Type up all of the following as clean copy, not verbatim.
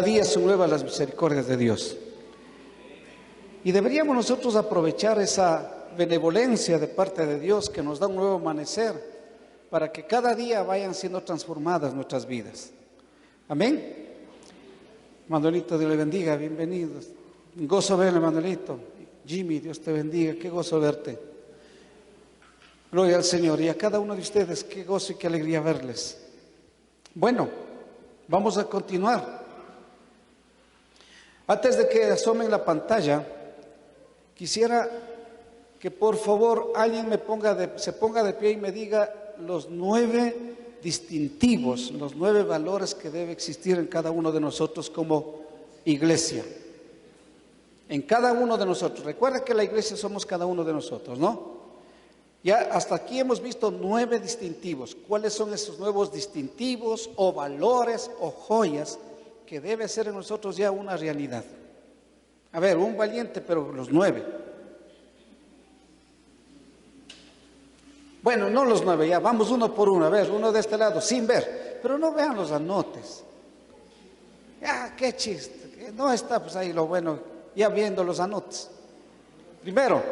Cada día son nuevas las misericordias de Dios. Y deberíamos nosotros aprovechar esa benevolencia de parte de Dios que nos da un nuevo amanecer para que cada día vayan siendo transformadas nuestras vidas. Amén. Manuelito, Dios le bendiga, bienvenidos. Un gozo verle, Manuelito. Jimmy, Dios te bendiga, qué gozo verte. Gloria al Señor. Y a cada uno de ustedes, qué gozo y qué alegría verles. Bueno, vamos a continuar. Antes de que asomen la pantalla, quisiera que por favor alguien se ponga de pie y me diga los 9 distintivos, los 9 valores que debe existir en cada uno de nosotros como iglesia. En cada uno de nosotros. Recuerda que la iglesia somos cada uno de nosotros, ¿no? Ya hasta aquí hemos visto 9 distintivos. ¿Cuáles son esos nuevos distintivos o valores o joyas que debe ser en nosotros ya una realidad? A ver, un valiente, pero los 9. Bueno, no los 9, ya vamos uno por uno. A ver, uno de este lado, sin ver, pero no vean los anotes. Ya, qué chiste, no está pues ahí lo bueno, ya viendo los anotes. Primero,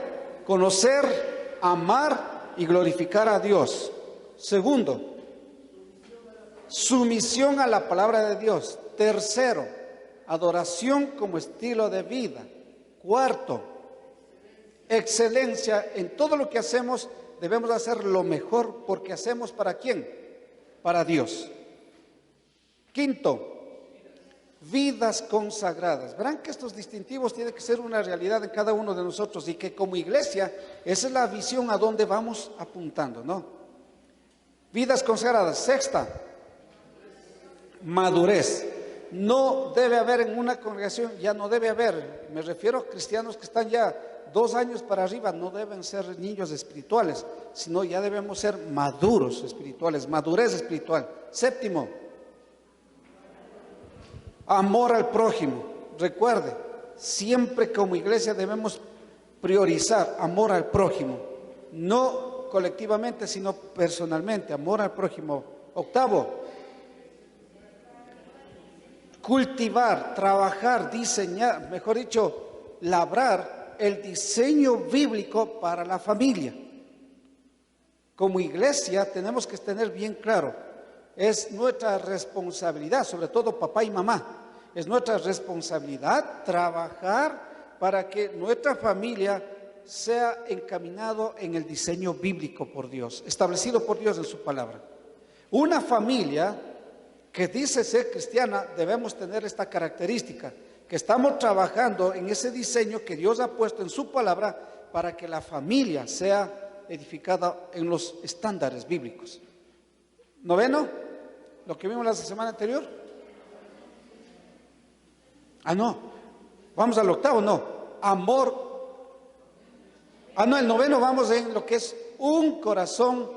conocer, amar y glorificar a Dios. Segundo, sumisión a la palabra de Dios. Tercero, adoración como estilo de vida. Cuarto, excelencia en todo lo que hacemos. Debemos hacer lo mejor porque hacemos ¿para quién? Para Dios. Quinto, vidas consagradas. Verán que estos distintivos tienen que ser una realidad en cada uno de nosotros y que como iglesia esa es la visión a donde vamos apuntando, ¿no? Vidas consagradas. Sexta, madurez. No debe haber en una congregación, ya no debe haber, me refiero a cristianos que están ya 2 años para arriba, no deben ser niños espirituales, sino ya debemos ser maduros espirituales, madurez espiritual. Séptimo, amor al prójimo. Recuerde, siempre como iglesia debemos priorizar amor al prójimo, no colectivamente, sino personalmente, amor al prójimo. Octavo, cultivar, trabajar, diseñar, mejor dicho, labrar el diseño bíblico para la familia. Como iglesia tenemos que tener bien claro, es nuestra responsabilidad, sobre todo papá y mamá, es nuestra responsabilidad trabajar para que nuestra familia sea encaminado en el diseño bíblico por Dios, establecido por Dios en su palabra. Una familia que dice ser cristiana debemos tener esta característica, que estamos trabajando en ese diseño que Dios ha puesto en su palabra para que la familia sea edificada en los estándares bíblicos. Noveno, lo que vimos la semana anterior. No, vamos al octavo, no, amor. No, el noveno vamos en lo que es un corazón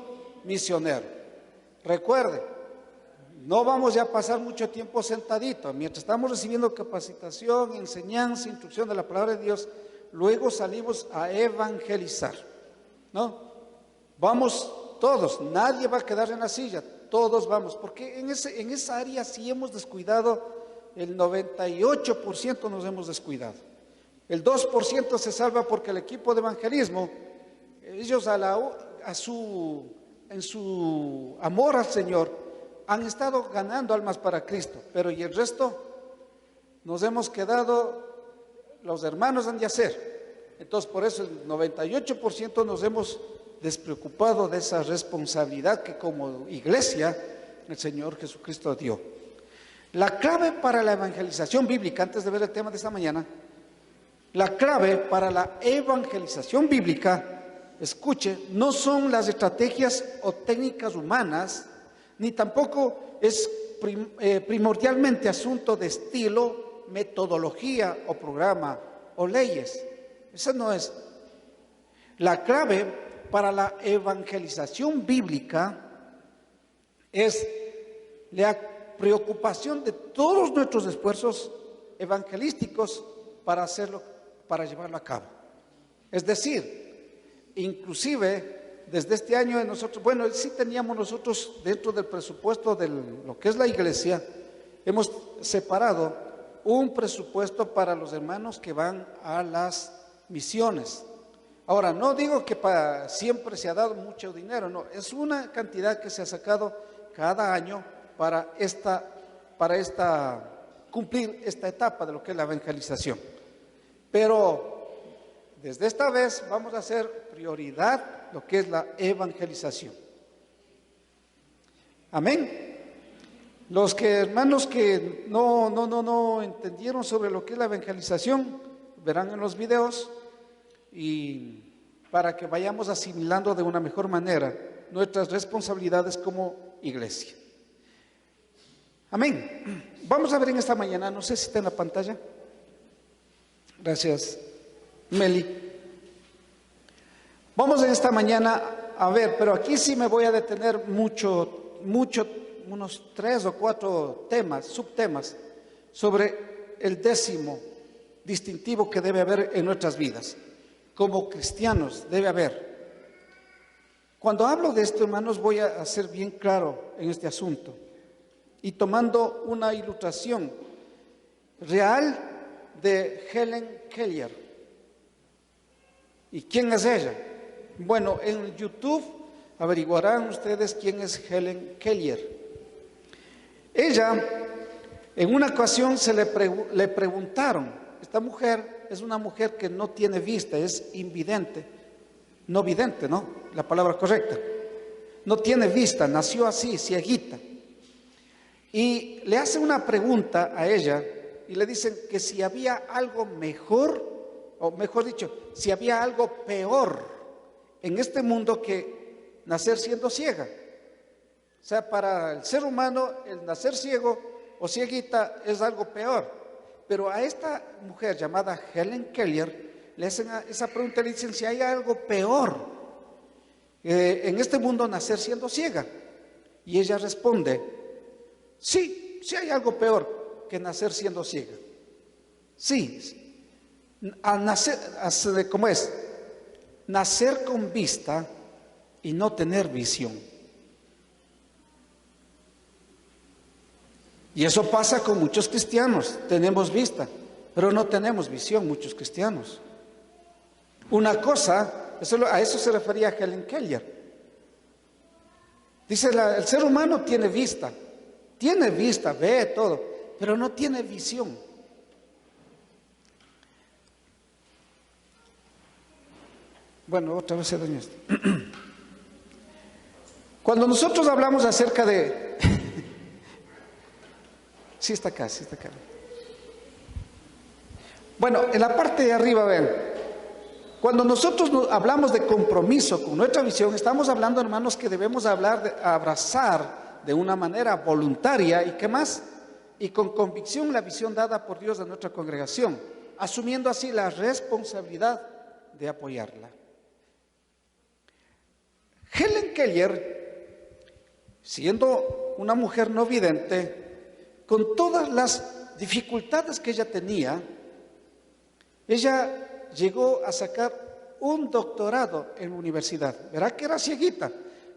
misionero. Recuerde, no vamos ya a pasar mucho tiempo sentaditos. Mientras estamos recibiendo capacitación, enseñanza, instrucción de la palabra de Dios, luego salimos a evangelizar, ¿no? Vamos todos, nadie va a quedar en la silla, todos vamos, porque en esa área sí hemos descuidado, el 98% nos hemos descuidado. El 2% se salva porque el equipo de evangelismo, ellos en su amor al Señor, han estado ganando almas para Cristo, pero y el resto nos hemos quedado, los hermanos han de hacer. Entonces por eso el 98% nos hemos despreocupado de esa responsabilidad que como iglesia el Señor Jesucristo dio. La clave para la evangelización bíblica, antes de ver el tema de esta mañana, la clave para la evangelización bíblica, escuche, no son las estrategias o técnicas humanas, ni tampoco es primordialmente asunto de estilo, metodología o programa o leyes. Esa no es. La clave para la evangelización bíblica es la preocupación de todos nuestros esfuerzos evangelísticos para llevarlo a cabo. Es decir, inclusive desde este año nosotros, bueno, sí teníamos nosotros dentro del presupuesto de lo que es la iglesia, hemos separado un presupuesto para los hermanos que van a las misiones. Ahora, no digo que siempre se ha dado mucho dinero, no, es una cantidad que se ha sacado cada año para cumplir esta etapa de lo que es la evangelización. Pero desde esta vez vamos a hacer prioridad lo que es la evangelización. Amén. Los hermanos que no entendieron sobre lo que es la evangelización, verán en los videos, y para que vayamos asimilando de una mejor manera nuestras responsabilidades como iglesia. Amén. Vamos a ver en esta mañana, no sé si está en la pantalla. Gracias, Meli. Vamos en esta mañana a ver, pero aquí sí me voy a detener mucho, unos 3 o 4 temas, subtemas, sobre el 10º distintivo que debe haber en nuestras vidas. Como cristianos debe haber. Cuando hablo de esto, hermanos, voy a ser bien claro en este asunto. Y tomando una ilustración real de Helen Keller. ¿Y quién es ella? Bueno, en YouTube averiguarán ustedes quién es Helen Keller. Ella, en una ocasión le preguntaron, esta mujer es una mujer que no tiene vista, es invidente, no vidente, ¿no? La palabra correcta. No tiene vista, nació así, cieguita. Y le hace una pregunta a ella y le dicen que si había algo mejor, o mejor dicho, si había algo peor en este mundo que nacer siendo ciega. O sea, para el ser humano el nacer ciego o cieguita es algo peor. Pero a esta mujer llamada Helen Keller le hacen esa pregunta y le dicen si hay algo peor en este mundo nacer siendo ciega. Y ella responde, sí hay algo peor que nacer siendo ciega. Sí, ¿cómo es? Nacer con vista y no tener visión. Y eso pasa con muchos cristianos. Tenemos vista, pero no tenemos visión muchos cristianos. Una cosa, a eso se refería Helen Keller. Dice, el ser humano tiene vista, ve todo, pero no tiene visión. Bueno, otra vez se dañó esto. Cuando nosotros hablamos acerca de... Sí está acá. Bueno, en la parte de arriba, vean. Cuando nosotros hablamos de compromiso con nuestra visión, estamos hablando, hermanos, que debemos abrazar de una manera voluntaria y ¿qué más? Y con convicción la visión dada por Dios a nuestra congregación, asumiendo así la responsabilidad de apoyarla. Helen Keller, siendo una mujer no vidente, con todas las dificultades que ella tenía, ella llegó a sacar un doctorado en la universidad. Verá que era cieguita,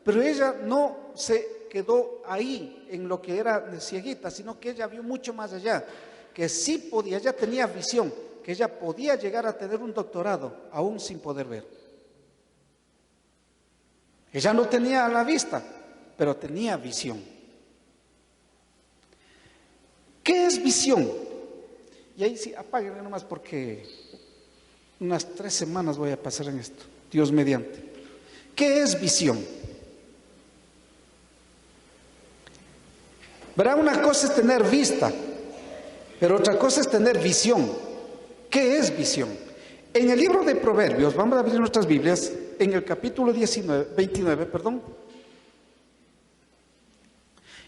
pero ella no se quedó ahí en lo que era cieguita, sino que ella vio mucho más allá, que sí podía, ella tenía visión, que ella podía llegar a tener un doctorado aún sin poder ver. Ella no tenía la vista, pero tenía visión. ¿Qué es visión? Y ahí sí, apáguenme nomás porque unas 3 semanas voy a pasar en esto, Dios mediante. ¿Qué es visión? Verá, una cosa es tener vista, pero otra cosa es tener visión. ¿Qué es visión? En el libro de Proverbios, vamos a abrir nuestras Biblias, en el capítulo 29,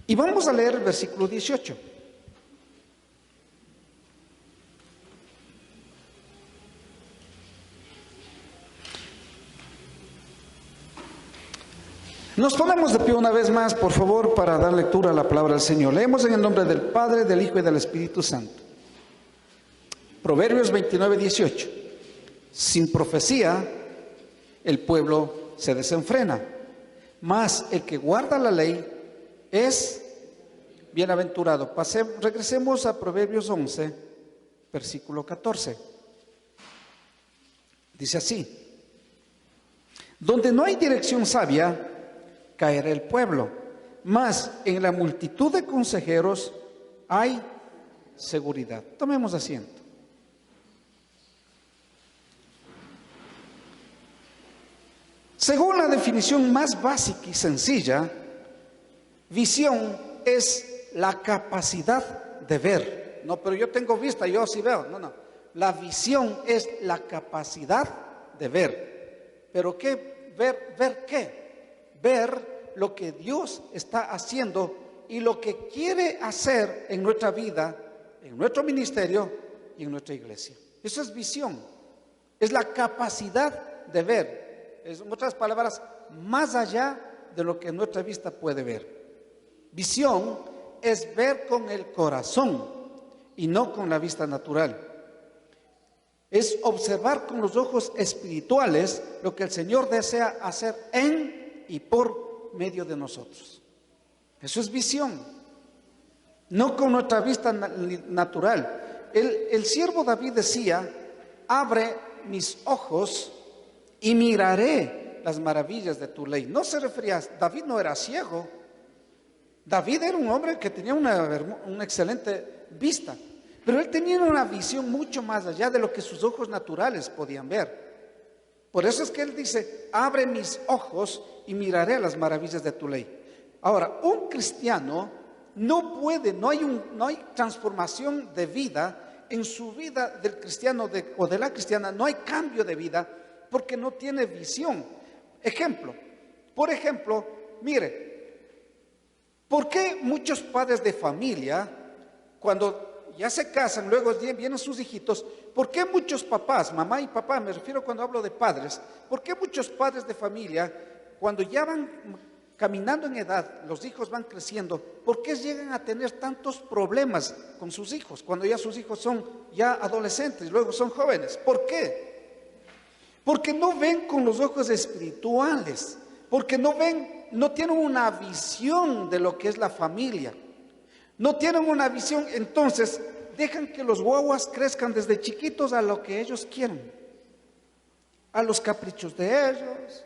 y vamos a leer el versículo 18. Nos ponemos de pie una vez más, por favor, para dar lectura a la palabra del Señor. Leemos en el nombre del Padre, del Hijo y del Espíritu Santo. Proverbios 29, 18. Sin profecía, el pueblo se desenfrena, mas el que guarda la ley es bienaventurado. Regresemos a Proverbios 11. versículo 14. Dice así: donde no hay dirección sabia, caerá el pueblo, mas en la multitud de consejeros hay seguridad. Tomemos asiento. Según la definición más básica y sencilla, visión es la capacidad de ver. No, pero yo tengo vista, yo sí veo. No, no. La visión es la capacidad de ver. ¿Pero qué? ¿Ver qué? Ver lo que Dios está haciendo y lo que quiere hacer en nuestra vida, en nuestro ministerio y en nuestra iglesia. Eso es visión. Es la capacidad de ver. En otras palabras, más allá de lo que nuestra vista puede ver. Visión es ver con el corazón y no con la vista natural. Es observar con los ojos espirituales lo que el Señor desea hacer en y por medio de nosotros. Eso es visión, no con nuestra vista natural. El siervo David decía: abre mis ojos y miraré las maravillas de tu ley. No se refería, David no era ciego. David era un hombre que tenía una excelente vista, pero él tenía una visión mucho más allá de lo que sus ojos naturales podían ver. Por eso es que él dice: abre mis ojos y miraré las maravillas de tu ley. Ahora, un cristiano no puede, no hay transformación de vida en su vida del cristiano o de la cristiana, no hay cambio de vida porque no tiene visión. Por ejemplo, mire, ¿por qué muchos padres de familia, cuando ya se casan, luego vienen sus hijitos, por qué muchos papás, mamá y papá, me refiero cuando hablo de padres, por qué muchos padres de familia, cuando ya van caminando en edad, los hijos van creciendo, por qué llegan a tener tantos problemas con sus hijos, cuando ya sus hijos son ya adolescentes, luego son jóvenes? ¿Por qué? Porque no ven con los ojos espirituales, porque no tienen una visión de lo que es la familia, no tienen una visión. Entonces dejan que los guaguas crezcan desde chiquitos a lo que ellos quieren, a los caprichos de ellos.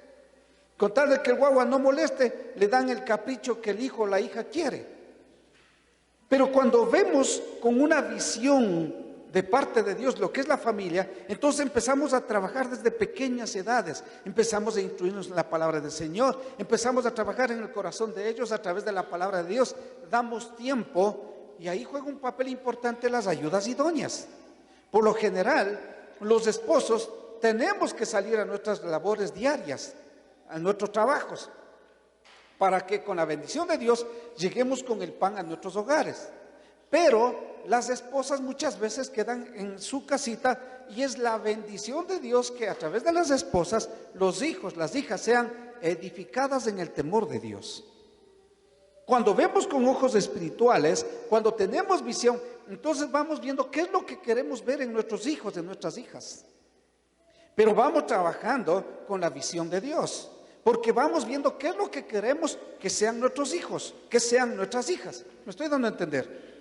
Con tal de que el guagua no moleste, le dan el capricho que el hijo o la hija quiere. Pero cuando vemos con una visión de parte de Dios lo que es la familia, entonces empezamos a trabajar desde pequeñas edades, empezamos a instruirnos en la palabra del Señor, empezamos a trabajar en el corazón de ellos a través de la palabra de Dios, damos tiempo y ahí juega un papel importante las ayudas idóneas. Por lo general, los esposos tenemos que salir a nuestras labores diarias, a nuestros trabajos, para que con la bendición de Dios lleguemos con el pan a nuestros hogares. Pero las esposas muchas veces quedan en su casita y es la bendición de Dios que a través de las esposas los hijos, las hijas sean edificadas en el temor de Dios. Cuando vemos con ojos espirituales, cuando tenemos visión, entonces vamos viendo qué es lo que queremos ver en nuestros hijos, en nuestras hijas. Pero vamos trabajando con la visión de Dios, porque vamos viendo qué es lo que queremos que sean nuestros hijos, que sean nuestras hijas. ¿Me estoy dando a entender?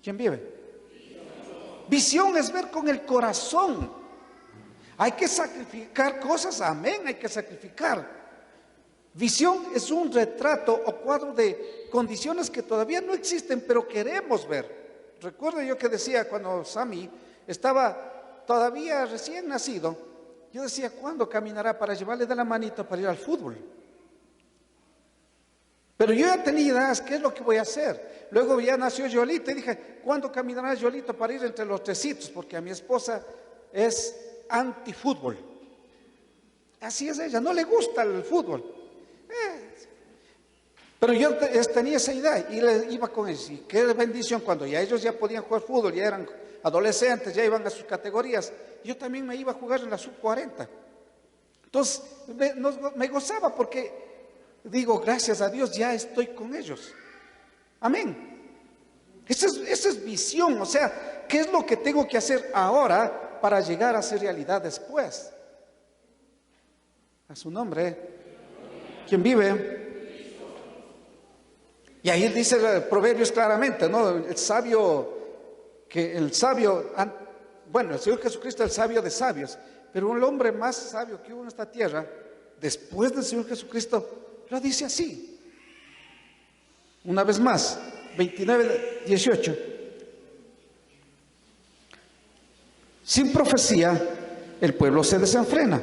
¿Quién vive? Visión es ver con el corazón. Hay que sacrificar cosas, amén, hay que sacrificar. Visión es un retrato o cuadro de condiciones que todavía no existen, pero queremos ver. Recuerdo yo que decía cuando Sammy estaba todavía recién nacido, yo decía: ¿cuándo caminará para llevarle de la manito para ir al fútbol? Pero yo ya tenía ideas, ¿qué es lo que voy a hacer? Luego ya nació Yolita y dije: ¿cuándo caminará Yolita para ir entre los tresitos? Porque a mi esposa es antifútbol. Así es ella, no le gusta el fútbol. Pero yo tenía esa idea y le iba con ellos. Y qué bendición cuando ya ellos ya podían jugar fútbol, ya eran adolescentes, ya iban a sus categorías. Yo también me iba a jugar en la sub-40. Entonces me gozaba porque digo: gracias a Dios ya estoy con ellos. Amén. Esa es visión. O sea, ¿qué es lo que tengo que hacer ahora para llegar a ser realidad después? A su nombre. ¿Quién vive? Y ahí dice Proverbios claramente, ¿no? El sabio que el sabio, bueno, el Señor Jesucristo es el sabio de sabios, pero el hombre más sabio que hubo en esta tierra, después del Señor Jesucristo, lo dice así. Una vez más, 29:18. Sin profecía, el pueblo se desenfrena.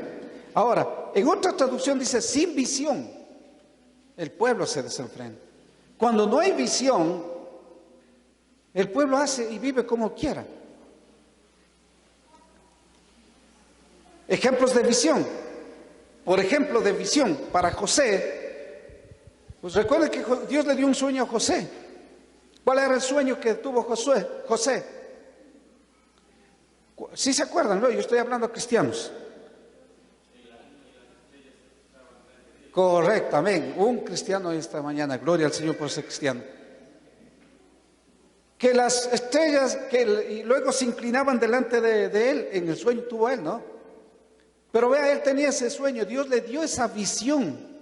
Ahora, en otra traducción dice, sin visión, el pueblo se desenfrena. Cuando no hay visión, el pueblo hace y vive como quiera. Ejemplos de visión. Por ejemplo, de visión para José, pues recuerden que Dios le dio un sueño a José. ¿Cuál era el sueño que tuvo José? ¿Sí se acuerdan? No, yo estoy hablando a cristianos. Correcto, amén. Un cristiano esta mañana, gloria al Señor por ser cristiano. Que las estrellas, y luego se inclinaban delante de él, en el sueño tuvo él, ¿no? Pero vea, él tenía ese sueño, Dios le dio esa visión.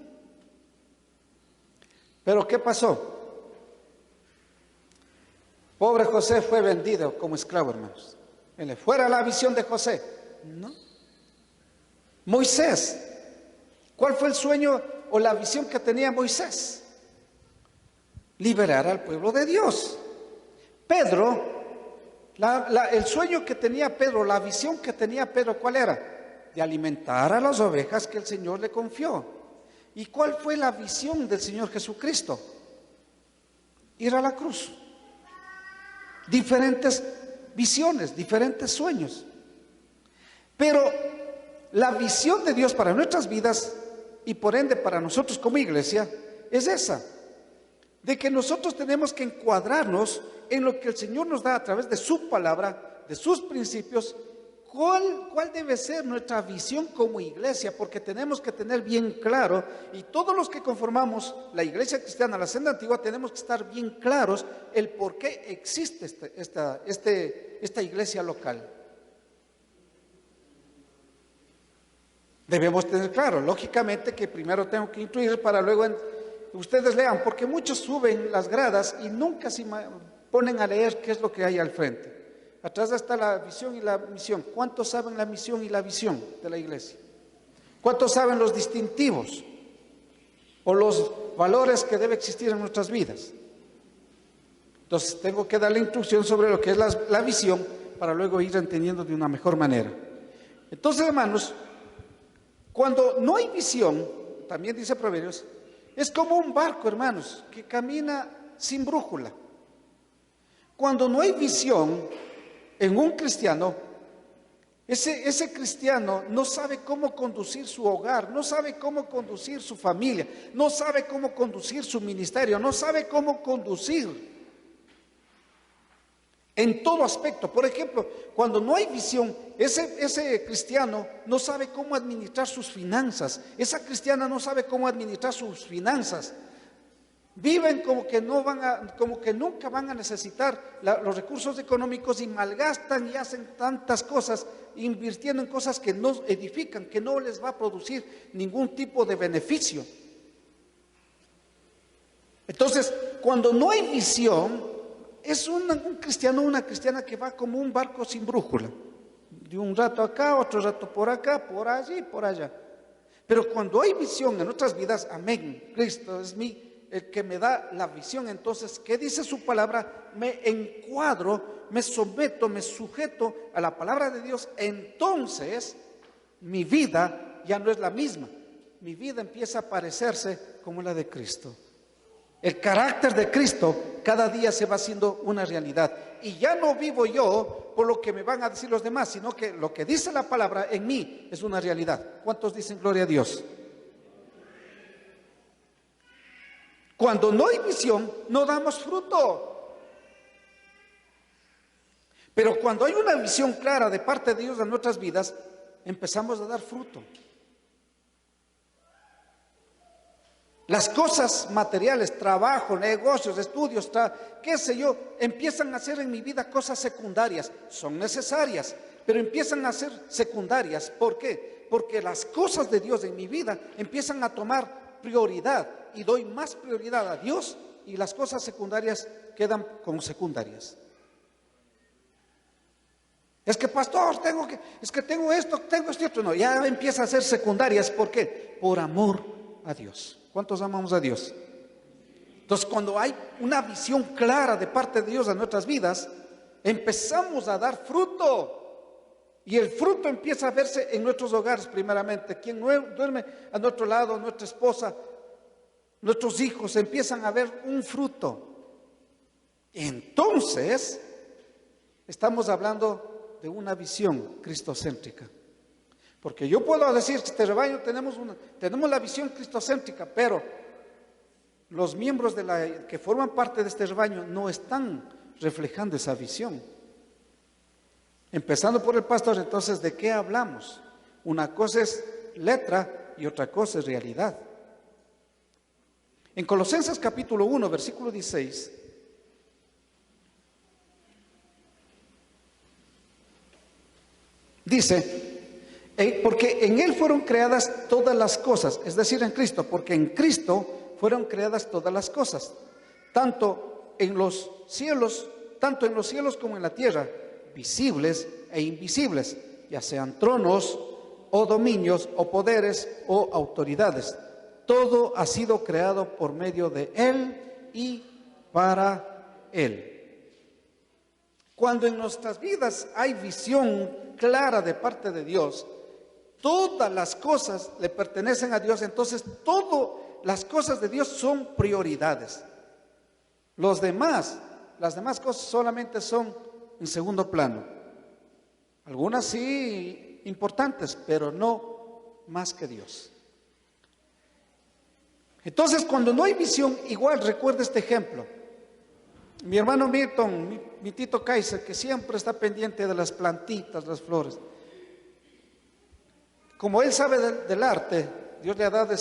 Pero ¿qué pasó? Pobre José fue vendido como esclavo, hermanos. Fuera la visión de José, ¿no? Moisés, ¿cuál fue el sueño o la visión que tenía Moisés? Liberar al pueblo de Dios. Pedro, el sueño que tenía Pedro, la visión que tenía Pedro, ¿cuál era? De alimentar a las ovejas que el Señor le confió. ¿Y cuál fue la visión del Señor Jesucristo? Ir a la cruz. Diferentes visiones, diferentes sueños. Pero la visión de Dios para nuestras vidas y por ende para nosotros como iglesia es esa, de que nosotros tenemos que encuadrarnos en lo que el Señor nos da a través de su palabra, de sus principios. ¿Cuál debe ser nuestra visión como iglesia? Porque tenemos que tener bien claro, y todos los que conformamos la iglesia cristiana, la senda antigua, tenemos que estar bien claros el por qué existe esta iglesia local. Debemos tener claro, lógicamente, que primero tengo que instruir para luego ustedes lean, porque muchos suben las gradas y nunca se ponen a leer qué es lo que hay al frente. Atrás está la visión y la misión. ¿Cuántos saben la misión y la visión de la iglesia? ¿Cuántos saben los distintivos o los valores que debe existir en nuestras vidas? Entonces tengo que darle instrucción sobre lo que es la visión para luego ir entendiendo de una mejor manera. Entonces, hermanos, cuando no hay visión, también dice Proverbios, es como un barco, hermanos, que camina sin brújula. Cuando no hay visión en un cristiano, ese cristiano no sabe cómo conducir su hogar, no sabe cómo conducir su familia, no sabe cómo conducir su ministerio, no sabe cómo conducir en todo aspecto. Por ejemplo, cuando no hay visión, ese cristiano no sabe cómo administrar sus finanzas, esa cristiana no sabe cómo administrar sus finanzas. Viven como que nunca van a necesitar los recursos económicos y malgastan y hacen tantas cosas, invirtiendo en cosas que no edifican, que no les va a producir ningún tipo de beneficio. Entonces, cuando no hay visión, es un cristiano, una cristiana que va como un barco sin brújula, de un rato acá, otro rato por acá, por allí, por allá. Pero cuando hay visión en nuestras vidas, amén, Cristo es el que me da la visión. Entonces, ¿qué dice su palabra? Me encuadro, me someto, me sujeto a la palabra de Dios. Entonces, mi vida ya no es la misma. Mi vida empieza a parecerse como la de Cristo. El carácter de Cristo cada día se va haciendo una realidad. Y ya no vivo yo por lo que me van a decir los demás, sino que lo que dice la palabra en mí es una realidad. ¿Cuántos dicen gloria a Dios? Cuando no hay visión, no damos fruto. Pero cuando hay una visión clara de parte de Dios en nuestras vidas, empezamos a dar fruto. Las cosas materiales, trabajo, negocios, estudios, qué sé yo, empiezan a ser en mi vida cosas secundarias. Son necesarias, pero empiezan a ser secundarias. ¿Por qué? Porque las cosas de Dios en mi vida empiezan a tomar prioridad y doy más prioridad a Dios y las cosas secundarias quedan como secundarias. Es que pastor, tengo esto y otro. No, ya empieza a ser secundarias. ¿Por qué? Por amor a Dios. ¿Cuántos amamos a Dios? Entonces, cuando hay una visión clara de parte de Dios en nuestras vidas, empezamos a dar fruto. Y el fruto empieza a verse en nuestros hogares primeramente. Quien duerme a nuestro lado, nuestra esposa, nuestros hijos, empiezan a ver un fruto. Entonces, estamos hablando de una visión cristocéntrica. Porque yo puedo decir que este rebaño tenemos la visión cristocéntrica, pero los miembros que forman parte de este rebaño no están reflejando esa visión. Empezando por el pastor, entonces, ¿de qué hablamos? Una cosa es letra y otra cosa es realidad. En Colosenses capítulo 1, versículo 16, dice, porque en Él fueron creadas todas las cosas, es decir, en Cristo, porque en Cristo fueron creadas todas las cosas, tanto en los cielos como en la tierra, visibles e invisibles, ya sean tronos o dominios o poderes o autoridades. Todo ha sido creado por medio de Él y para Él. Cuando en nuestras vidas hay visión clara de parte de Dios, todas las cosas le pertenecen a Dios, entonces todas las cosas de Dios son prioridades. Las demás cosas solamente son en segundo plano. Algunas sí importantes, pero no más que Dios. Entonces, cuando no hay visión, igual recuerda este ejemplo. Mi hermano Milton, mi Tito Kaiser, que siempre está pendiente de las plantitas, las flores. Como él sabe del arte, Dios le ha dado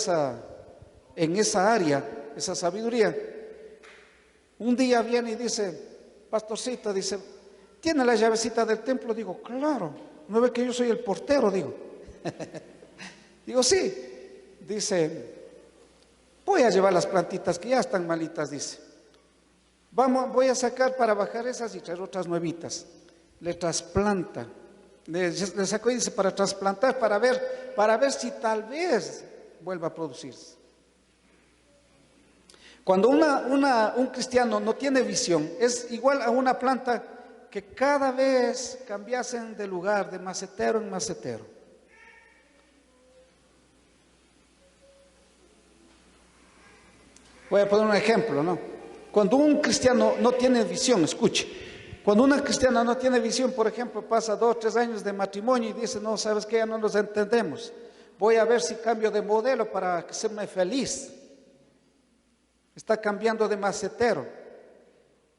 en esa área, esa sabiduría. Un día viene y dice, pastorcita, dice, ¿tiene la llavecita del templo? Digo, claro, ¿no ve que yo soy el portero? Digo, digo, sí. Dice, voy a llevar las plantitas que ya están malitas, dice. Voy a sacar para bajar esas y traer otras nuevitas. Le trasplanta. Le sacó y dice, para trasplantar, para ver si tal vez vuelva a producirse. Cuando un cristiano no tiene visión, es igual a una planta que cada vez cambiasen de lugar, de macetero en macetero. Voy a poner un ejemplo, ¿no? Cuando un cristiano no tiene visión, escuche, cuando una cristiana no tiene visión, por ejemplo, pasa 2 o 3 años de matrimonio y dice, no, ¿sabes qué? Ya no nos entendemos. Voy a ver si cambio de modelo para hacerme feliz. Está cambiando de macetero,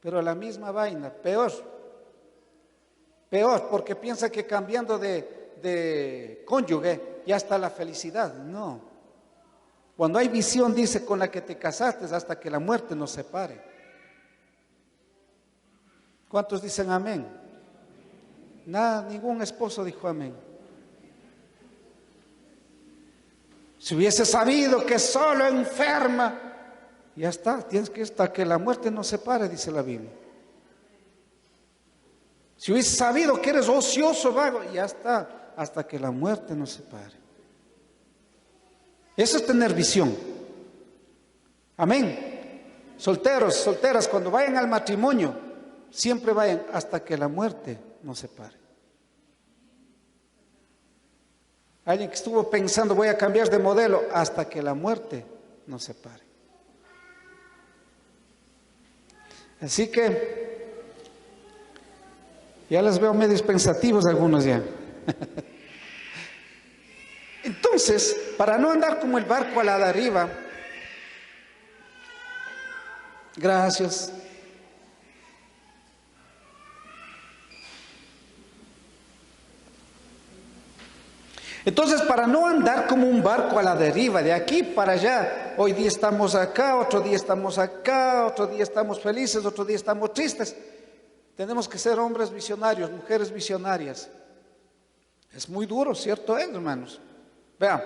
pero la misma vaina, peor, porque piensa que cambiando de cónyuge ya está la felicidad. No, cuando hay visión dice, con la que te casaste hasta que la muerte nos separe. ¿Cuántos dicen amén? Nada, ningún esposo dijo amén. Si hubiese sabido que solo enferma, ya está, tienes que ir hasta que la muerte nos separe, dice la Biblia. Si hubiese sabido que eres ocioso, vago, ya está, hasta que la muerte nos separe. Eso es tener visión. Amén. Solteros, solteras, cuando vayan al matrimonio, siempre vayan hasta que la muerte nos separe. Alguien que estuvo pensando, voy a cambiar de modelo, hasta que la muerte nos separe. Así que ya les veo medios pensativos algunos ya. Entonces, para no andar como el barco a la deriva, gracias. Entonces, para no andar como un barco a la deriva, de aquí para allá, hoy día estamos acá, otro día estamos acá, otro día estamos felices, otro día estamos tristes, tenemos que ser hombres visionarios, mujeres visionarias. Es muy duro, ¿cierto, hermanos? Vean,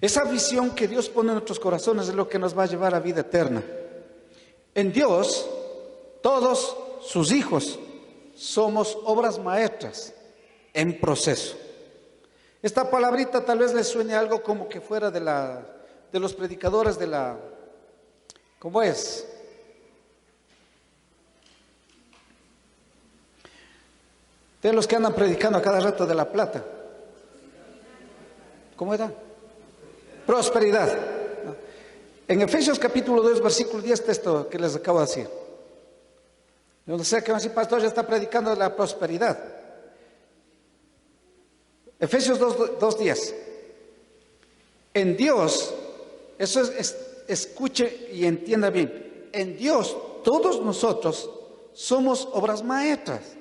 esa visión que Dios pone en nuestros corazones es lo que nos va a llevar a vida eterna. En Dios, todos sus hijos somos obras maestras en proceso. Esta palabrita tal vez les suene algo como que fuera de los predicadores ¿cómo es? De los que andan predicando a cada rato de La Plata. ¿Cómo era? Prosperidad. En Efesios capítulo 2, versículo 10, texto que les acabo de decir. Yo no sé qué va a decir, pastor, ya está predicando de la prosperidad. Efesios 2:10. En Dios, eso escuche y entienda bien. En Dios, todos nosotros somos obras maestras.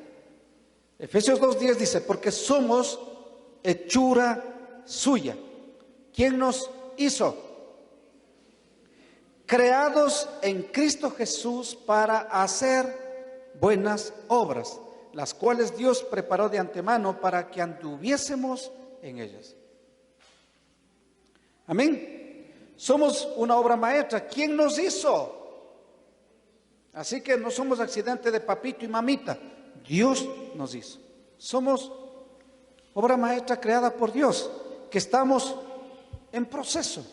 Efesios 2:10 dice, porque somos hechura suya. ¿Quién nos hizo? Creados en Cristo Jesús para hacer buenas obras, las cuales Dios preparó de antemano para que anduviésemos en ellas. Amén. Somos una obra maestra. ¿Quién nos hizo? Así que no somos accidente de papito y mamita. Dios nos hizo. Somos obra maestra creada por Dios, que estamos en proceso.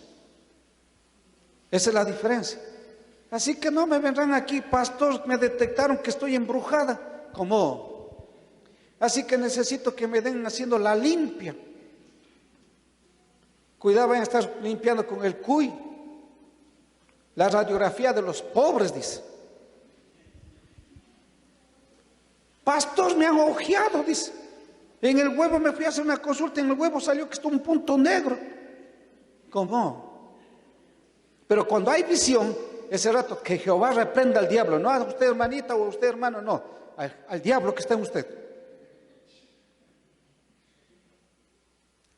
Esa es la diferencia. Así que no me vendrán aquí, pastor, me detectaron que estoy embrujada. ¿Cómo? Así que necesito que me den haciendo la limpia. Cuidado, van a estar limpiando con el cuy. La radiografía de los pobres, dice. Pastor, me han ojeado, dice. En el huevo me fui a hacer una consulta, en el huevo salió que está un punto negro. ¿Cómo? Pero cuando hay visión, ese rato que Jehová reprenda al diablo, no a usted hermanita o a usted hermano, no, al diablo que está en usted.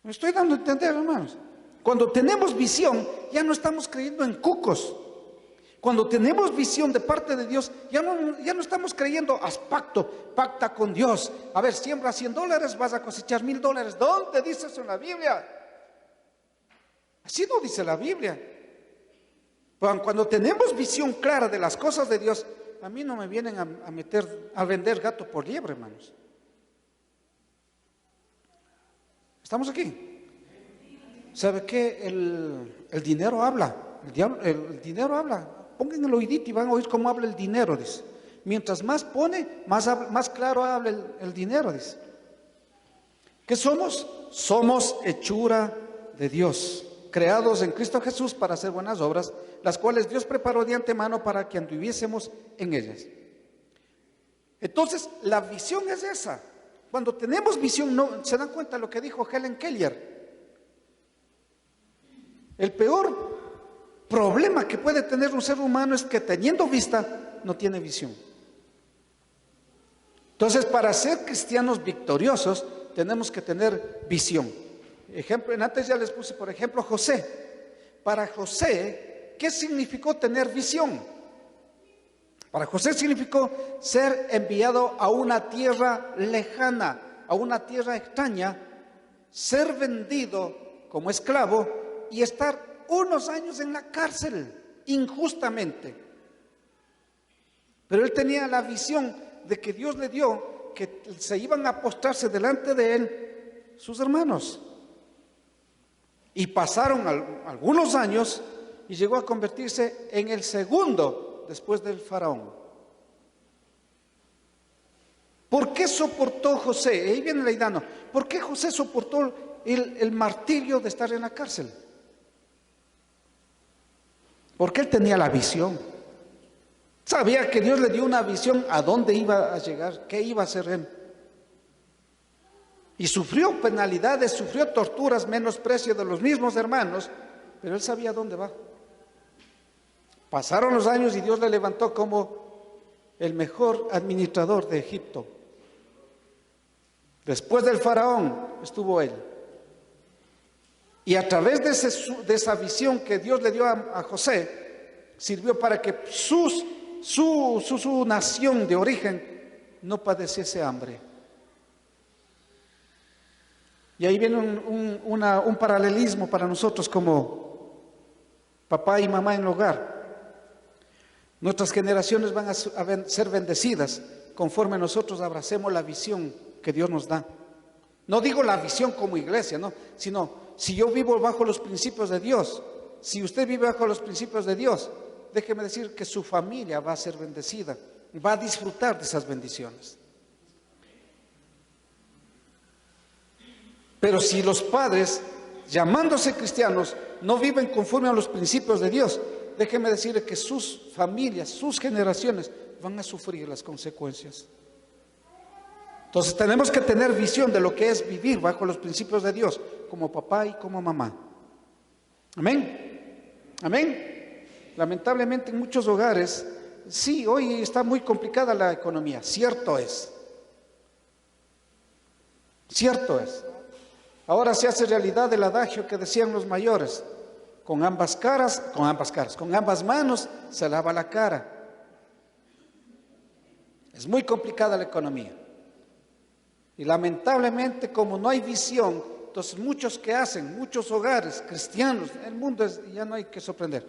Me estoy dando a entender, hermanos. Cuando tenemos visión, ya no estamos creyendo en cucos. Cuando tenemos visión de parte de Dios, ya no estamos creyendo, haz pacta con Dios. A ver, siembra $100, vas a cosechar $1,000. ¿Dónde dice eso en la Biblia? Así no dice la Biblia. Cuando tenemos visión clara de las cosas de Dios, a mí no me vienen a vender gato por liebre, hermanos. ¿Estamos aquí? ¿Sabe qué? El dinero habla. El dinero habla. Pongan el oídito y van a oír cómo habla el dinero, dice. Mientras más pone, más claro habla el dinero, dice. ¿Qué somos? Somos hechura de Dios, creados en Cristo Jesús para hacer buenas obras, las cuales Dios preparó de antemano para que anduviésemos en ellas. Entonces, la visión es esa. Cuando tenemos visión, no se dan cuenta de lo que dijo Helen Keller. El peor problema que puede tener un ser humano es que teniendo vista, no tiene visión. Entonces, para ser cristianos victoriosos, tenemos que tener visión. Ejemplo, antes ya les puse, por ejemplo, José. Para José, ¿qué significó tener visión? Para José significó ser enviado a una tierra lejana, a una tierra extraña, ser vendido como esclavo y estar unos años en la cárcel, injustamente. Pero él tenía la visión de que Dios le dio, que se iban a postrarse delante de él sus hermanos. Y pasaron algunos años y llegó a convertirse en el segundo después del faraón. ¿Por qué soportó José? Ahí viene la idea, ¿no? ¿Por qué José soportó el martirio de estar en la cárcel? Porque él tenía la visión. Sabía que Dios le dio una visión a dónde iba a llegar, qué iba a hacer él. Y sufrió penalidades, sufrió torturas, menosprecio de los mismos hermanos, pero él sabía dónde va. Pasaron los años y Dios le levantó como el mejor administrador de Egipto. Después del faraón estuvo él. Y a través de esa visión que Dios le dio a José, sirvió para que su nación de origen no padeciese hambre. Y ahí viene un paralelismo para nosotros como papá y mamá en el hogar. Nuestras generaciones van a ser bendecidas conforme nosotros abracemos la visión que Dios nos da. No digo la visión como iglesia, no, sino si yo vivo bajo los principios de Dios, si usted vive bajo los principios de Dios, déjeme decir que su familia va a ser bendecida, va a disfrutar de esas bendiciones. Pero si los padres, llamándose cristianos, no viven conforme a los principios de Dios, déjeme decirle que sus familias, sus generaciones van a sufrir las consecuencias. Entonces tenemos que tener visión de lo que es vivir bajo los principios de Dios, como papá y como mamá. Amén. Amén. Lamentablemente en muchos hogares, sí, hoy está muy complicada la economía, cierto es. Cierto es. Ahora se hace realidad el adagio que decían los mayores: con ambas manos se lava la cara. Es muy complicada la economía. Y lamentablemente, como no hay visión, entonces muchos muchos hogares cristianos, el mundo ya no hay que sorprender,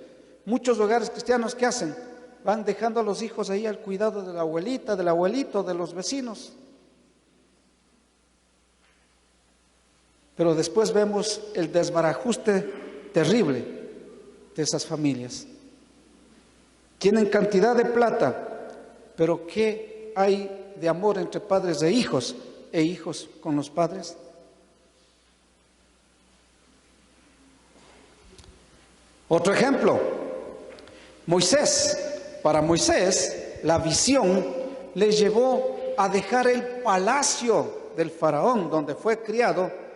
muchos hogares cristianos que hacen, van dejando a los hijos ahí al cuidado de la abuelita, del abuelito, de los vecinos. Pero después vemos el desbarajuste terrible de esas familias. Tienen cantidad de plata, pero ¿qué hay de amor entre padres e hijos con los padres? Otro ejemplo, Moisés. Para Moisés, la visión le llevó a dejar el palacio del faraón donde fue criado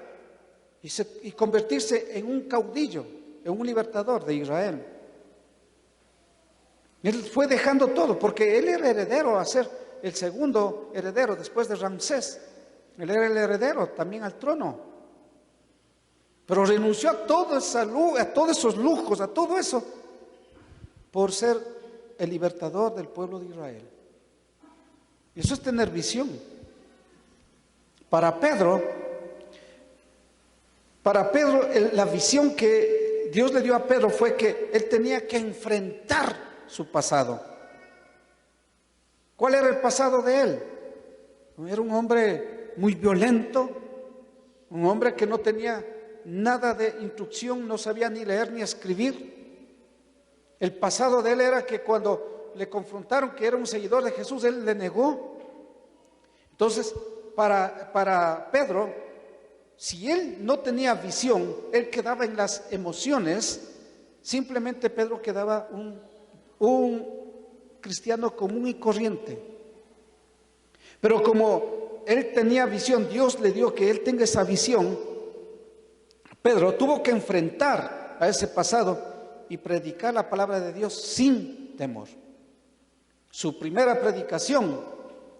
y convertirse en un caudillo, en un libertador de Israel. Él fue dejando todo, porque él era heredero a ser el segundo heredero después de Ramsés. Él era el heredero también al trono. Pero renunció a toda esa luz, a todos esos lujos, a todo eso, por ser el libertador del pueblo de Israel. Y eso es tener visión. Para Pedro, la visión que Dios le dio a Pedro fue que él tenía que enfrentar su pasado. ¿Cuál era el pasado de él? Era un hombre muy violento, un hombre que no tenía nada de instrucción, no sabía ni leer ni escribir. El pasado de él era que cuando le confrontaron que era un seguidor de Jesús, él le negó. Entonces, para Pedro, si él no tenía visión, él quedaba en las emociones, simplemente Pedro quedaba un cristiano común y corriente. Pero como él tenía visión, Dios le dio que él tenga esa visión, Pedro tuvo que enfrentar a ese pasado y predicar la palabra de Dios sin temor. Su primera predicación,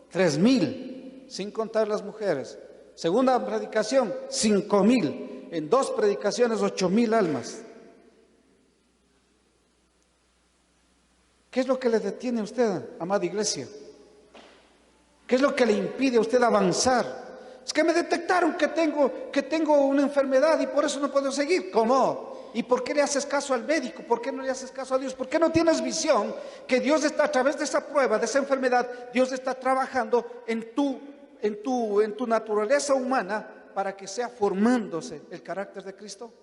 3,000, sin contar las mujeres. Segunda predicación, 5,000. En 2 predicaciones, 8,000 almas. ¿Qué es lo que le detiene a usted, amada iglesia? ¿Qué es lo que le impide a usted avanzar? Es que me detectaron que tengo una enfermedad y por eso no puedo seguir. ¿Cómo? ¿Y por qué le haces caso al médico? ¿Por qué no le haces caso a Dios? ¿Por qué no tienes visión que Dios está a través de esa prueba, de esa enfermedad, Dios está trabajando en tu naturaleza humana para que sea formándose el carácter de Cristo?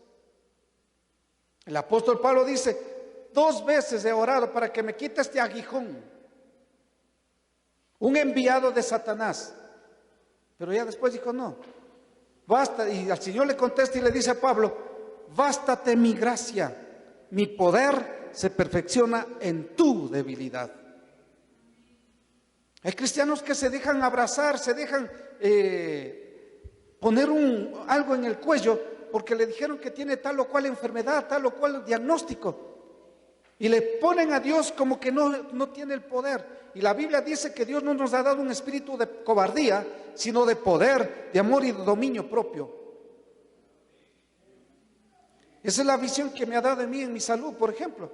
El apóstol Pablo dice: 2 veces he orado para que me quite este aguijón, un enviado de Satanás. Pero ya después dijo: no, basta. Y al Señor le contesta y le dice a Pablo: bástate mi gracia, mi poder se perfecciona en tu debilidad. Hay cristianos que se dejan abrazar, se dejan poner algo en el cuello porque le dijeron que tiene tal o cual enfermedad, tal o cual diagnóstico. Y le ponen a Dios como que no tiene el poder. Y la Biblia dice que Dios no nos ha dado un espíritu de cobardía, sino de poder, de amor y de dominio propio. Esa es la visión que me ha dado a mí en mi salud, por ejemplo.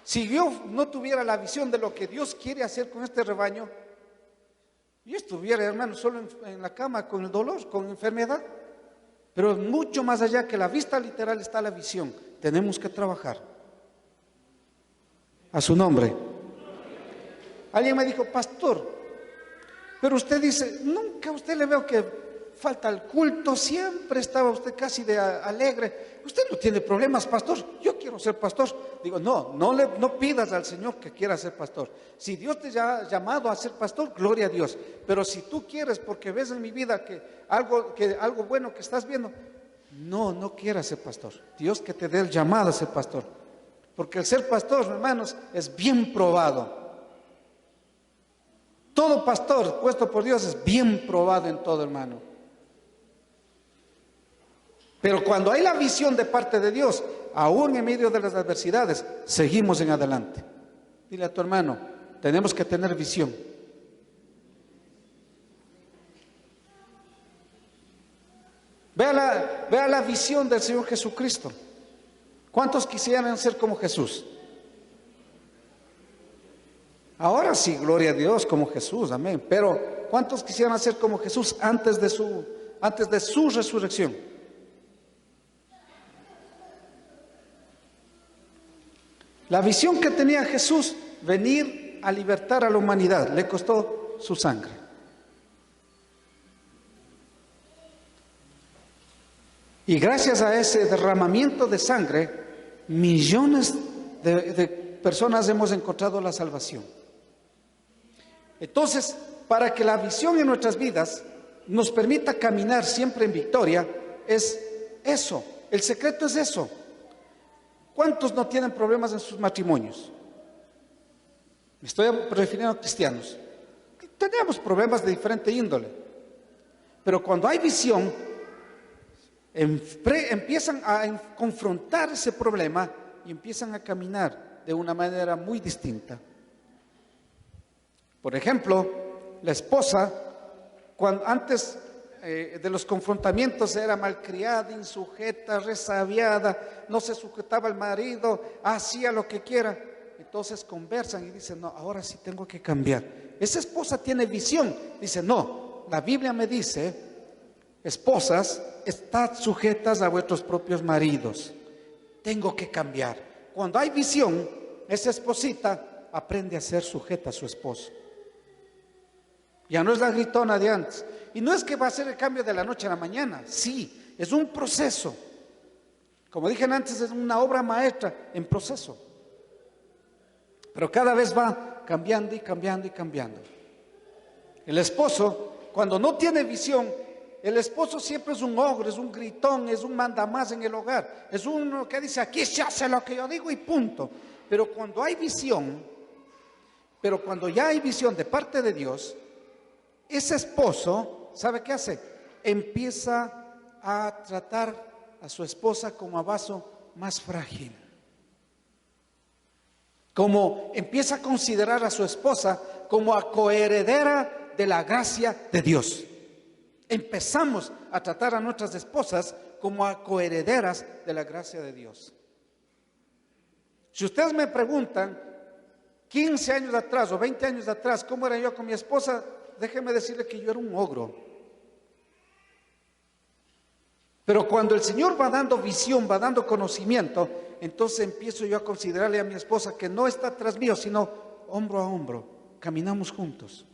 Si yo no tuviera la visión de lo que Dios quiere hacer con este rebaño, yo estuviera, hermano, solo en la cama con el dolor, con enfermedad. Pero mucho más allá que la vista literal está la visión. Tenemos que trabajar. A su nombre. Alguien me dijo: pastor, Pero usted dice, nunca a usted le veo que falta el culto, siempre estaba usted casi de alegre. Usted no tiene problemas, pastor, yo quiero ser pastor. Digo, no pidas al Señor que quiera ser pastor. Si Dios te ha llamado a ser pastor, gloria a Dios. Pero si tú quieres, porque ves en mi vida que algo bueno que estás viendo, no quieras ser pastor. Dios que te dé el llamado a ser pastor. Porque el ser pastor, hermanos, es bien probado. Todo pastor puesto por Dios es bien probado en todo, hermano. Pero cuando hay la visión de parte de Dios, aún en medio de las adversidades, seguimos en adelante. Dile a tu hermano, tenemos que tener visión. Vea la visión del Señor Jesucristo. ¿Cuántos quisieran ser como Jesús? Ahora sí, gloria a Dios, como Jesús, amén. Pero ¿cuántos quisieran ser como Jesús antes de su resurrección? La visión que tenía Jesús, venir a libertar a la humanidad, le costó su sangre. Y gracias a ese derramamiento de sangre, millones de personas hemos encontrado la salvación. Entonces, para que la visión en nuestras vidas nos permita caminar siempre en victoria, es eso, el secreto es eso. ¿Cuántos no tienen problemas en sus matrimonios? Me estoy refiriendo a cristianos. Tenemos problemas de diferente índole. Pero cuando hay visión, empiezan a confrontar ese problema y empiezan a caminar de una manera muy distinta. Por ejemplo, la esposa, cuando antes de los confrontamientos era malcriada, insujeta, resabiada, no se sujetaba al marido, hacía lo que quiera. Entonces conversan y dicen, no, ahora sí tengo que cambiar. Esa esposa tiene visión. Dice, no, la Biblia me dice, esposas, estad sujetas a vuestros propios maridos. Tengo que cambiar. Cuando hay visión, esa esposita aprende a ser sujeta a su esposo. Ya no es la gritona de antes. Y no es que va a ser el cambio de la noche a la mañana. Sí, es un proceso. Como dije antes, es una obra maestra en proceso. Pero cada vez va cambiando y cambiando y cambiando. El esposo, cuando no tiene visión, el esposo siempre es un ogro, es un gritón, es un mandamás en el hogar. Es uno que dice, aquí se hace lo que yo digo y punto. Pero cuando hay visión, cuando ya hay visión de parte de Dios, ese esposo, ¿sabe qué hace? Empieza a tratar a su esposa como a vaso más frágil. Como empieza a considerar a su esposa como a coheredera de la gracia de Dios. Empezamos a tratar a nuestras esposas como a coherederas de la gracia de Dios. Si ustedes me preguntan, 15 años atrás o 20 años atrás, ¿cómo era yo con mi esposa? Déjeme decirle que yo era un ogro. Pero cuando el Señor va dando visión, va dando conocimiento, entonces empiezo yo a considerarle a mi esposa que no está tras mío, sino hombro a hombro, caminamos juntos.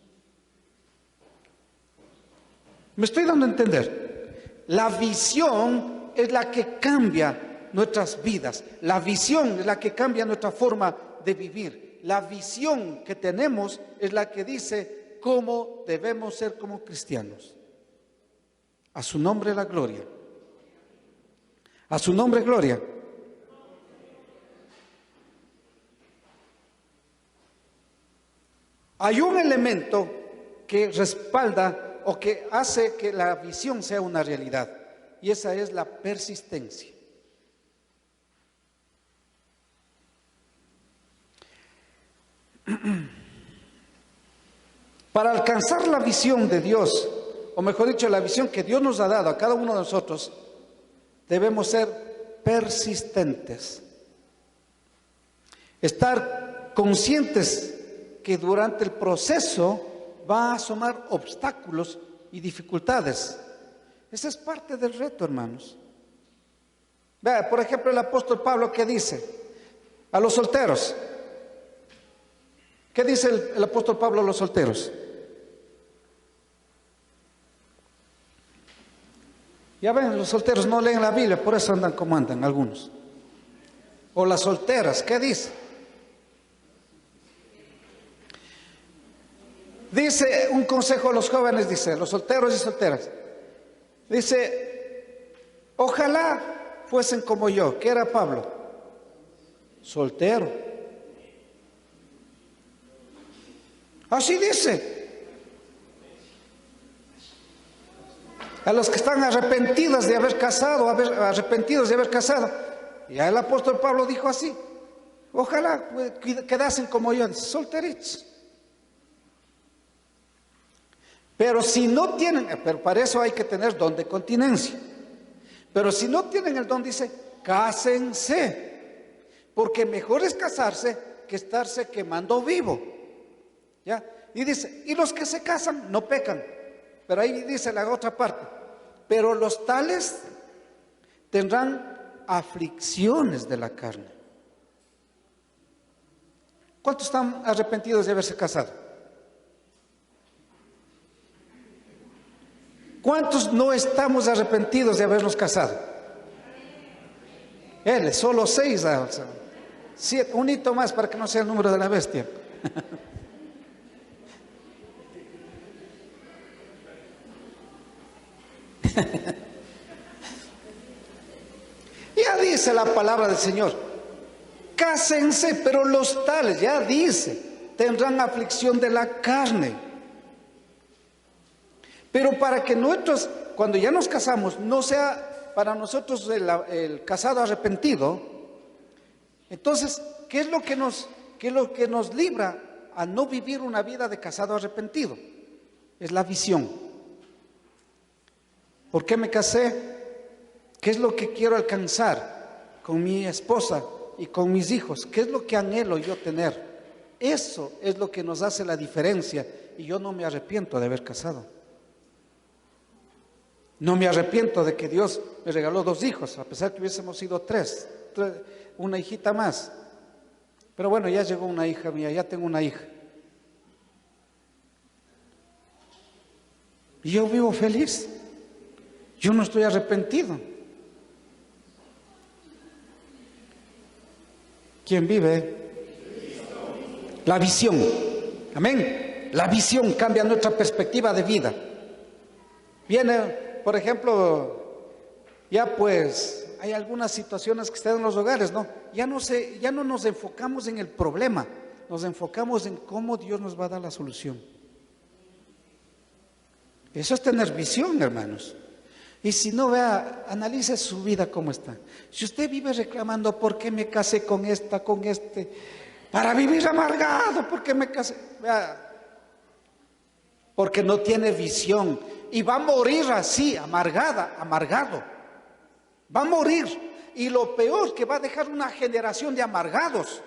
¿Me estoy dando a entender? La visión es la que cambia nuestras vidas. La visión es la que cambia nuestra forma de vivir. La visión que tenemos es la que dice cómo debemos ser como cristianos. A su nombre la gloria. A su nombre gloria. Hay un elemento que respalda o que hace que la visión sea una realidad, y esa es la persistencia. Para alcanzar la visión de Dios, o mejor dicho, la visión que Dios nos ha dado a cada uno de nosotros, debemos ser persistentes. Estar conscientes que durante el proceso va a asomar obstáculos y dificultades. Esa es parte del reto, hermanos. Vea, por ejemplo, el apóstol Pablo, ¿qué dice? A los solteros. ¿Qué dice el apóstol Pablo a los solteros? Ya ven, los solteros no leen la Biblia, por eso andan como andan algunos. O las solteras, ¿qué dice? Dice un consejo a los jóvenes, dice, los solteros y solteras. Dice, ojalá fuesen como yo, que era Pablo, soltero. Así dice. A los que están arrepentidos de haber casado, ya el apóstol Pablo dijo así, ojalá quedasen como yo, solteritos. Pero si no tienen, pero para eso hay que tener don de continencia. Pero si no tienen el don, dice, cásense, porque mejor es casarse que estarse quemando vivo. ¿Ya? Y dice, y los que se casan no pecan. Pero ahí dice la otra parte, pero los tales tendrán aflicciones de la carne. ¿Cuántos están arrepentidos de haberse casado? ¿Cuántos no estamos arrepentidos de habernos casado? Él, solo 6, 7, un hito más para que no sea el número de la bestia. Ya dice la palabra del Señor, cásense, pero los tales, ya dice, tendrán aflicción de la carne. Pero para que nosotros, cuando ya nos casamos, no sea para nosotros el casado arrepentido, entonces, ¿qué es lo que nos libra a no vivir una vida de casado arrepentido? Es la visión. ¿Por qué me casé? ¿Qué es lo que quiero alcanzar con mi esposa y con mis hijos? ¿Qué es lo que anhelo yo tener? Eso es lo que nos hace la diferencia, y yo no me arrepiento de haber casado. No me arrepiento de que Dios me regaló 2 hijos, a pesar que hubiésemos sido 3, una hijita más. Pero bueno, ya llegó una hija mía, ya tengo una hija. Y yo vivo feliz. Yo no estoy arrepentido. ¿Quién vive? La visión. Amén. La visión cambia nuestra perspectiva de vida. Viene, por ejemplo, ya pues hay algunas situaciones que están en los hogares, ¿no? Ya no nos enfocamos en el problema, nos enfocamos en cómo Dios nos va a dar la solución. Eso es tener visión, hermanos. Y si no, vea, analice su vida cómo está. Si usted vive reclamando, ¿por qué me casé con esta, con este? Para vivir amargado, ¿por qué me casé? Vea, porque no tiene visión. Y va a morir así, amargado. Va a morir. Y lo peor, que va a dejar una generación de amargados.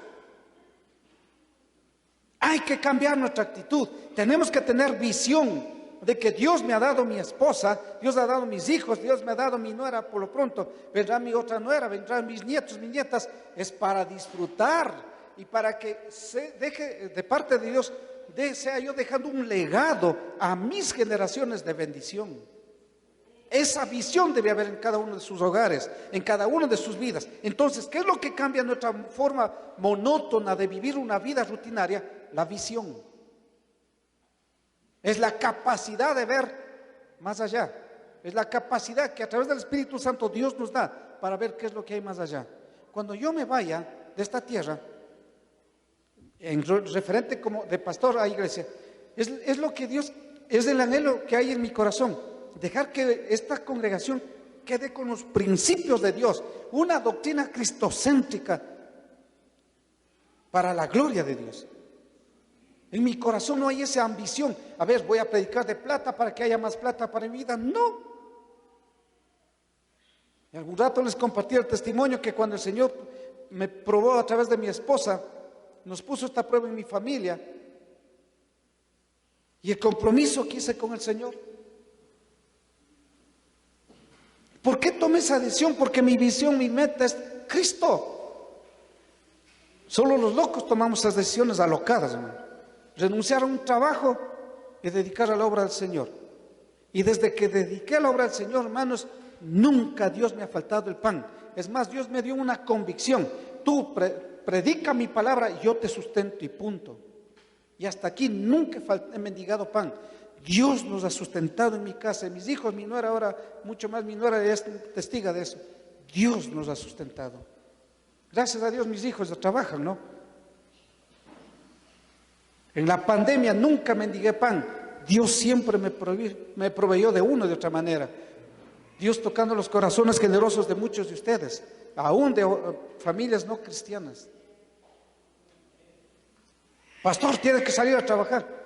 Hay que cambiar nuestra actitud. Tenemos que tener visión de que Dios me ha dado mi esposa, Dios ha dado mis hijos, Dios me ha dado mi nuera por lo pronto, vendrá mi otra nuera, vendrán mis nietos, mis nietas. Es para disfrutar y para que se deje de parte de Dios, sea yo dejando un legado a mis generaciones de bendición. Esa visión debe haber en cada uno de sus hogares, en cada una de sus vidas. Entonces, ¿qué es lo que cambia nuestra forma monótona de vivir una vida rutinaria? La visión. Es la capacidad de ver más allá. Es la capacidad que a través del Espíritu Santo Dios nos da para ver qué es lo que hay más allá. Cuando yo me vaya de esta tierra, en referente como de pastor a iglesia, es lo que Dios, es el anhelo que hay en mi corazón. Dejar que esta congregación quede con los principios de Dios, una doctrina cristocéntrica para la gloria de Dios. En mi corazón no hay esa ambición. A ver, voy a predicar de plata para que haya más plata para mi vida. No. Y algún rato les compartí el testimonio que cuando el Señor me probó a través de mi esposa, nos puso esta prueba en mi familia, y el compromiso que hice con el Señor. ¿Por qué tomé esa decisión? Porque mi visión, mi meta es Cristo. Solo los locos tomamos esas decisiones alocadas, hermano. Renunciar a un trabajo y dedicar a la obra del Señor. Y desde que dediqué a la obra del Señor, hermanos, nunca Dios me ha faltado el pan. Es más, Dios me dio una convicción. Tú predica mi palabra y yo te sustento y punto. Y hasta aquí nunca he mendigado pan. Dios nos ha sustentado en mi casa, en mis hijos, mi nuera ahora, mucho más mi nuera es testiga de eso. Dios nos ha sustentado. Gracias a Dios mis hijos ya trabajan, ¿no? En la pandemia nunca mendigué pan. Dios siempre me proveyó de una de otra manera. Dios tocando los corazones generosos de muchos de ustedes, aún de familias no cristianas. Pastor, tiene que salir a trabajar.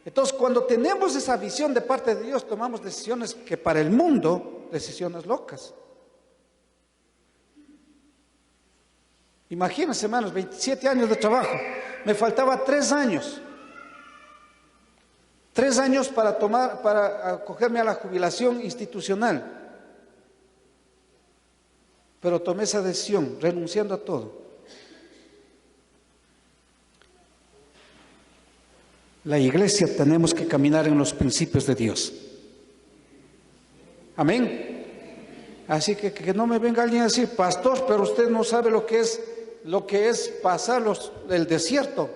Entonces, cuando tenemos esa visión de parte de Dios, tomamos decisiones que para el mundo, decisiones locas. Imagínense, hermanos, 27 años de trabajo. Me faltaba 3 años. 3 años para acogerme a la jubilación institucional. Pero tomé esa decisión, renunciando a todo. La iglesia tenemos que caminar en los principios de Dios. Amén. Así que no me venga alguien a decir, pastor, pero usted no sabe lo que es pasar el desierto.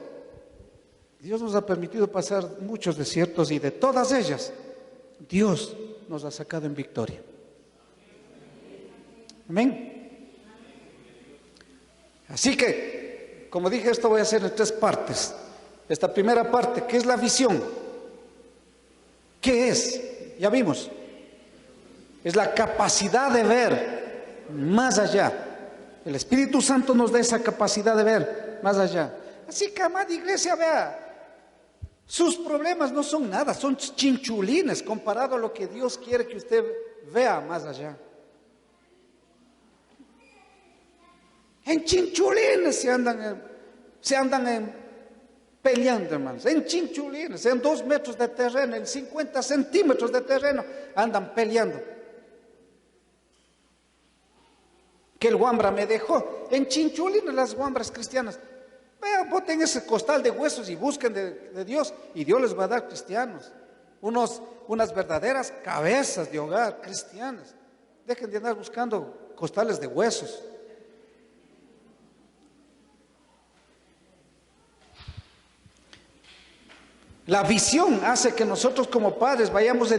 Dios nos ha permitido pasar muchos desiertos y de todas ellas, Dios nos ha sacado en victoria. Amén. Así que, como dije, esto voy a hacer en 3 partes. Esta primera parte, ¿qué es la visión? ¿Qué es? Ya vimos. Es la capacidad de ver más allá. El Espíritu Santo nos da esa capacidad de ver más allá. Así que, amada iglesia, vea, sus problemas no son nada, son chinchulines comparado a lo que Dios quiere que usted vea más allá. En chinchulines se andan peleando, hermanos, en chinchulines, en 2 metros de terreno, en 50 centímetros de terreno, andan peleando. Que el guambra me dejó, en chinchulines las guambras cristianas. Vean, boten ese costal de huesos y busquen de Dios, y Dios les va a dar cristianos, unas verdaderas cabezas de hogar cristianas. Dejen de andar buscando costales de huesos. La visión hace que nosotros como padres vayamos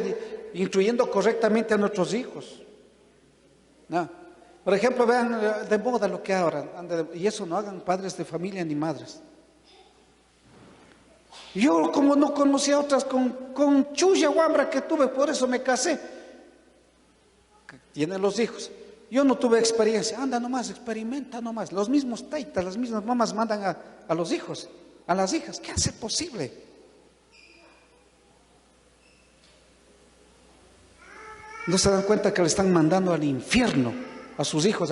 instruyendo correctamente a nuestros hijos. ¿No? Por ejemplo, vean de moda lo que ahora, y eso no hagan padres de familia ni madres. Yo como no conocía a otras con chulla guambra que tuve, por eso me casé. Tienen los hijos. Yo no tuve experiencia, anda nomás, experimenta nomás. Los mismos taitas, las mismas mamás mandan a los hijos, a las hijas. ¿Qué hace posible? No se dan cuenta que le están mandando al infierno a sus hijos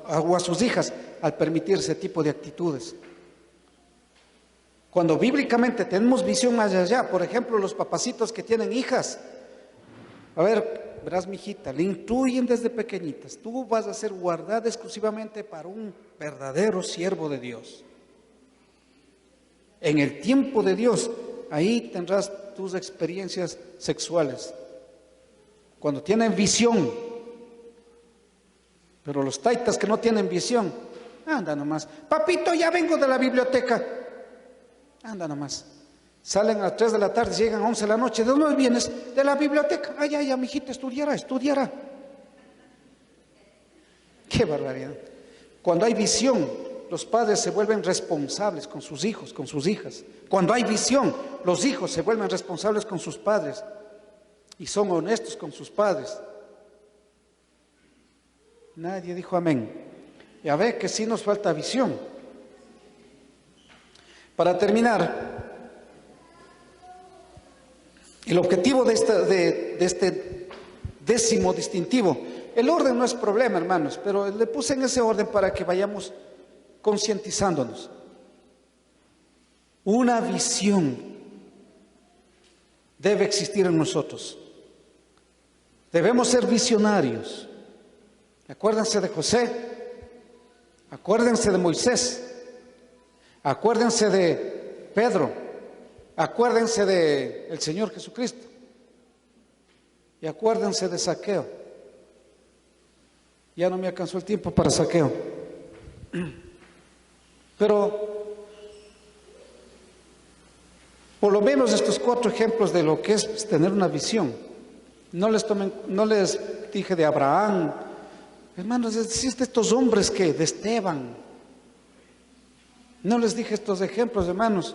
o a sus hijas al permitir ese tipo de actitudes. Cuando bíblicamente tenemos visión más allá, por ejemplo, los papacitos que tienen hijas, a ver, verás, mi hijita, le instruyen desde pequeñitas, tú vas a ser guardada exclusivamente para un verdadero siervo de Dios. En el tiempo de Dios, ahí tendrás tus experiencias sexuales. Cuando tienen visión, pero los taitas que no tienen visión, anda nomás, papito, ya vengo de la biblioteca, anda nomás, salen a las 3 de la tarde, llegan a 11 de la noche, ¿de dónde vienes? De la biblioteca. Ay, ay, mi hijita, estudiará. Qué barbaridad. Cuando hay visión, los padres se vuelven responsables con sus hijos, con sus hijas. Cuando hay visión, los hijos se vuelven responsables con sus padres y son honestos con sus padres. Nadie dijo amén. Ya ve que sí nos falta visión. Para terminar, el objetivo de este 10º distintivo, el orden no es problema, hermanos, pero le puse en ese orden para que vayamos concientizándonos. Una visión debe existir en nosotros. Debemos ser visionarios. Acuérdense de José, acuérdense de Moisés, acuérdense de Pedro, acuérdense del Señor Jesucristo y acuérdense de Zaqueo. Ya no me alcanzó el tiempo para saqueo. Pero por lo menos estos 4 ejemplos de lo que es tener una visión. No les dije de Abraham, hermanos, existen estos hombres de Esteban. No les dije estos ejemplos, hermanos,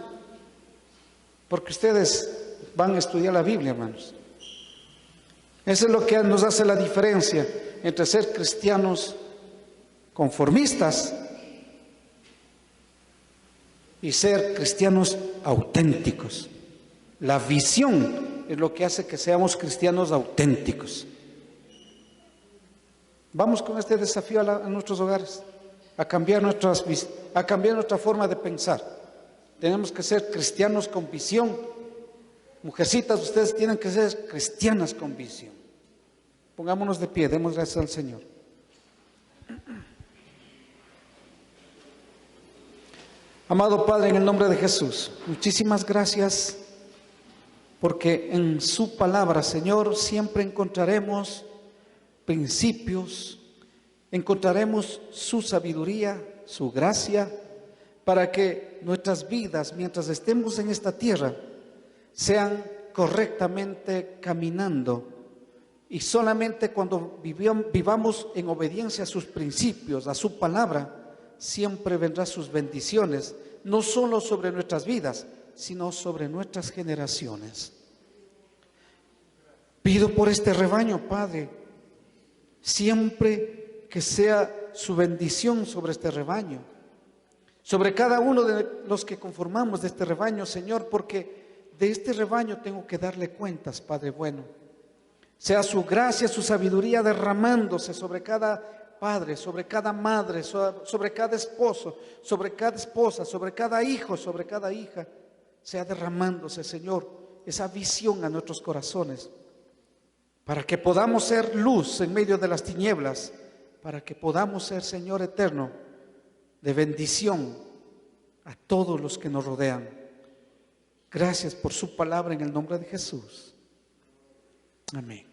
porque ustedes van a estudiar la Biblia, hermanos. Eso es lo que nos hace la diferencia entre ser cristianos conformistas y ser cristianos auténticos. La visión es lo que hace que seamos cristianos auténticos. Vamos con este desafío a nuestros hogares, a cambiar nuestra forma de pensar. Tenemos que ser cristianos con visión. Mujercitas, ustedes tienen que ser cristianas con visión. Pongámonos de pie, demos gracias al Señor. Amado Padre, en el nombre de Jesús, muchísimas gracias, porque en su palabra, Señor, siempre encontraremos principios, encontraremos su sabiduría, su gracia, para que nuestras vidas, mientras estemos en esta tierra, sean correctamente caminando. Y solamente cuando vivamos en obediencia a sus principios, a su palabra, siempre vendrán sus bendiciones, no solo sobre nuestras vidas, sino sobre nuestras generaciones. Pido por este rebaño, Padre, siempre que sea su bendición sobre este rebaño, sobre cada uno de los que conformamos de este rebaño, Señor, porque de este rebaño tengo que darle cuentas, Padre bueno. Sea su gracia, su sabiduría derramándose sobre cada padre, sobre cada madre, sobre cada esposo, sobre cada esposa, sobre cada hijo, sobre cada hija. Sea derramándose, Señor, esa visión a nuestros corazones, para que podamos ser luz en medio de las tinieblas, para que podamos ser, Señor eterno, de bendición a todos los que nos rodean. Gracias por su palabra en el nombre de Jesús. Amén.